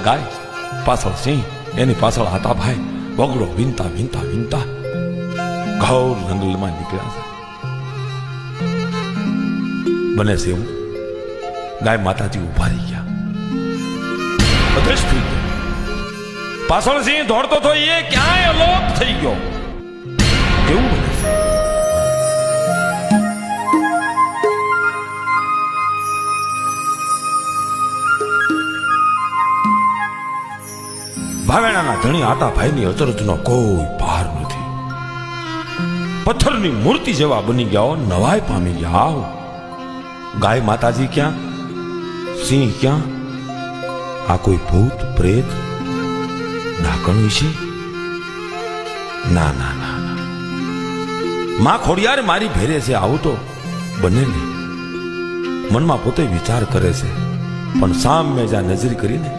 ગાય પાછળ સિંહ, એની પાછળ હાથા ભાઈ વગડો વિનતા વિનતા વિનતા ઘોર જંગલમાં નીકળ્યા છે. બને છે એવું ગાય માતાજી ઉભા રહી ગયા, અદ્રશ્ય થઈ ગયા. પાછળ સિંહ દોડતો તો એ ક્યાંય અલોપ થઈ ગયો. કેવું બને છે? ભાવેણાના ધણી આતા ભાઈની અચરજનો કોઈ પાર નથી. પથ્થરની મૂર્તિ જેવા બની ગયા, નવાઈ પામી ગયા. ગાય માતાજી ક્યાં, સિંહ ક્યાં? આ કોઈ ભૂત પ્રેત ડાકણ વિશે? ના ના ના ના, માં ખોડિયાર મારી ભેરે છે, આવું તો બને નહીં. મનમાં પોતે વિચાર કરે છે, પણ સામે જ્યાં નજર કરીને